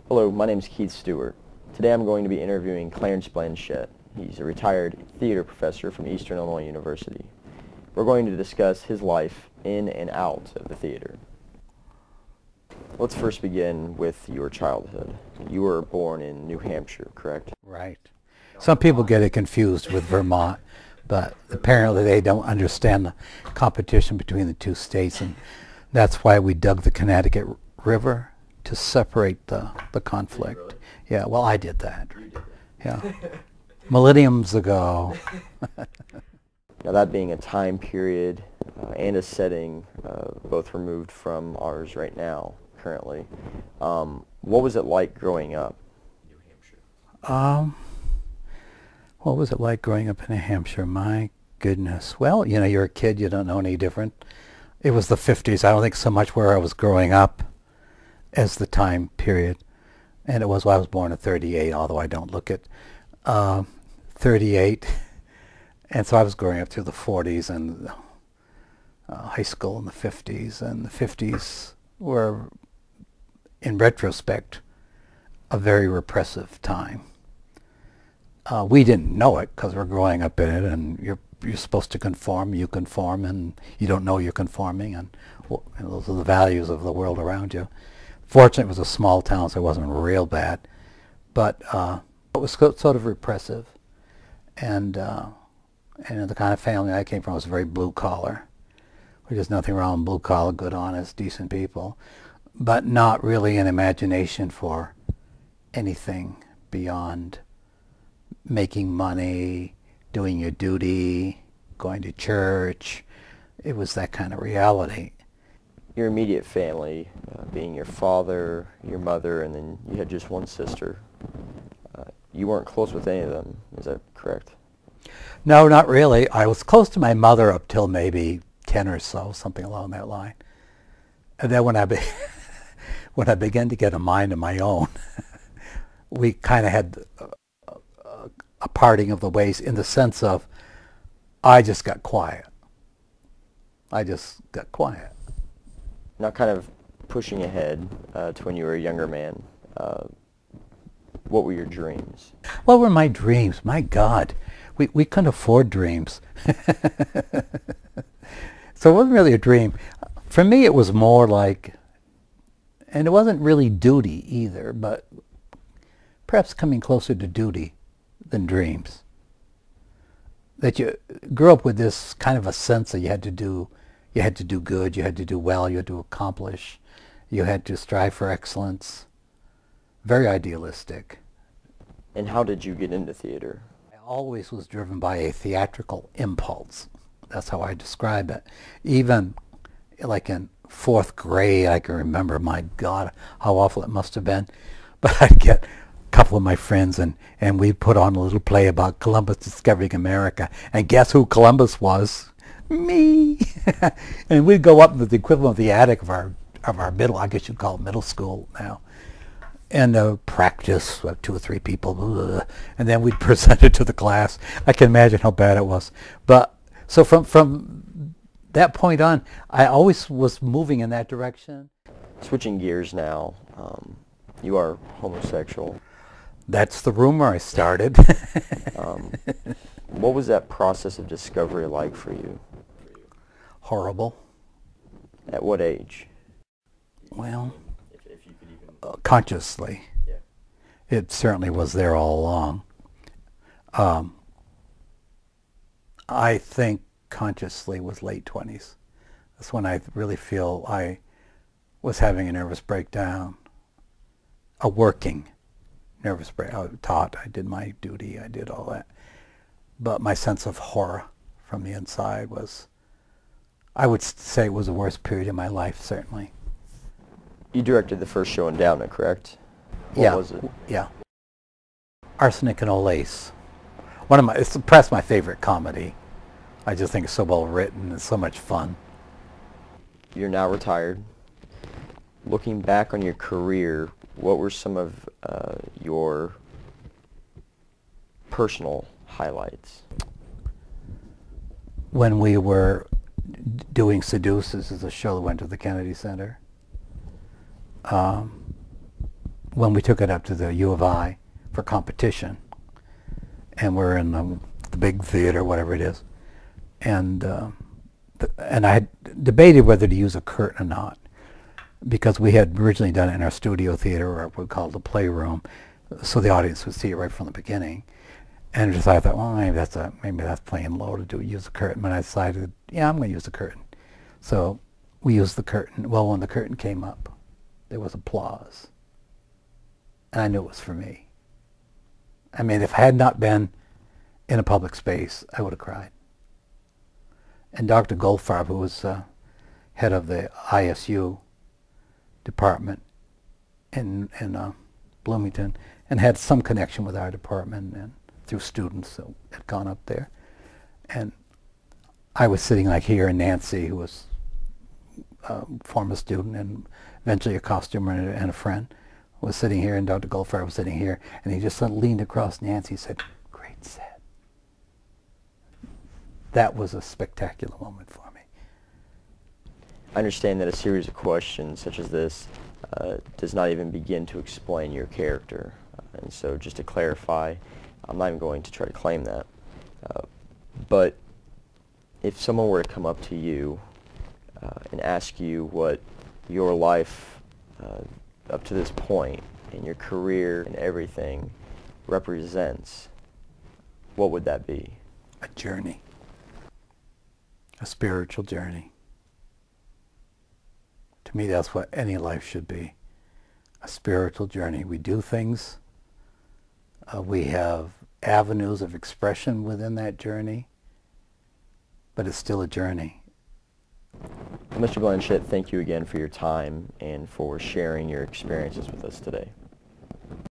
Hello, my name is Keith Stewart. Today I'm going to be interviewing Clarence Blanchette. He's a retired theater professor from Eastern Illinois University. We're going to discuss his life in and out of the theater. Let's first begin with your childhood. You were born in New Hampshire, correct? Right. Some people get it confused with Vermont, but apparently they don't understand the competition between the two states, and that's why we dug the Connecticut River to separate the conflict. Really? Yeah, well, I did that. Yeah. Millenniums ago. Now, that being a time period and a setting both removed from ours right now, currently, what was it like growing up in New Hampshire? What was it like growing up in New Hampshire? My goodness. Well, you know, you're a kid, you don't know any different. It was the 50s. I don't think so much where I was growing up as the time period. And it was, well, I was born in 38, although I don't look at 38. And so I was growing up through the 40s and high school in the 50s. And the 50s were, in retrospect, a very repressive time. We didn't know it because we're growing up in it, and you're supposed to conform. You conform, and you don't know you're conforming, and those are the values of the world around you. Fortunately, it was a small town, so it wasn't real bad, but it was sort of repressive, and the kind of family I came from was very blue collar. There's nothing wrong with blue collar, good, honest, decent people, but not really an imagination for anything beyond making money, doing your duty, going to church. It was that kind of reality. Your immediate family, being your father, your mother, and then you had just one sister, you weren't close with any of them, is that correct? No, not really. I was close to my mother up till maybe 10 or so, something along that line. And then when I began to get a mind of my own, we kind of had a parting of the ways in the sense of I just got quiet. I just got quiet. Now, kind of pushing ahead to when you were a younger man, what were your dreams? What were my dreams? My God, we couldn't afford dreams. So it wasn't really a dream. For me, it was more like, and it wasn't really duty either, but perhaps coming closer to duty than dreams. That you grew up with this kind of a sense that you had to do good, you had to do well, you had to accomplish, you had to strive for excellence. Very idealistic. And how did you get into theater? I always was driven by a theatrical impulse. That's how I describe it. Even like in 4th grade, I can remember, my God, how awful it must have been. But I'd get couple of my friends and we put on a little play about Columbus discovering America, and guess who Columbus was? Me. And we'd go up into the equivalent of the attic of our middle, I guess you'd call it middle school now, and practice 2 or 3 people, and then we'd present it to the class. I can imagine how bad it was. But so from that point on, I always was moving in that direction. Switching gears now, you are homosexual. That's the rumor I started. What was that process of discovery like for you? Horrible. At what age? Well, if you could even... consciously. Yeah. It certainly was there all along. I think consciously was late 20s. That's when I really feel I was having a nervous breakdown. A working nervous breakdown. I taught, I did my duty, I did all that. But my sense of horror from the inside was, I would say it was the worst period of my life, certainly. You directed the first show in Downton, correct? Yeah. What was it? Yeah. Arsenic and Old Lace. It's perhaps my favorite comedy. I just think it's so well written and so much fun. You're now retired. Looking back on your career, what were some of your personal highlights? When we were doing Seduce, this is a show that went to the Kennedy Center. when we took it up to the U of I for competition, and we're in the big theater, whatever it is, and I had debated whether to use a curtain or not, because we had originally done it in our studio theater, or what we called the playroom, so the audience would see it right from the beginning. And just I thought, well, maybe that's playing low to use a curtain. But I decided, yeah, I'm going to use the curtain. So we used the curtain. Well, when the curtain came up, there was applause, and I knew it was for me. I mean, if I had not been in a public space, I would have cried. And Dr. Goldfarb, who was head of the ISU department in Bloomington, and had some connection with our department and through students that had gone up there. And I was sitting like here, and Nancy, who was a former student and eventually a costumer and a friend, was sitting here, and Dr. Goldfarb was sitting here, and he just suddenly leaned across Nancy and said, "Great set." That was a spectacular moment for me. I understand that a series of questions such as this does not even begin to explain your character. And so just to clarify, I'm not even going to try to claim that. But if someone were to come up to you and ask you what your life up to this point and your career and everything represents, what would that be? A journey. A spiritual journey. To me, that's what any life should be. A spiritual journey. We do things. We have avenues of expression within that journey, but it's still a journey. Mr. Blanchette, thank you again for your time and for sharing your experiences with us today.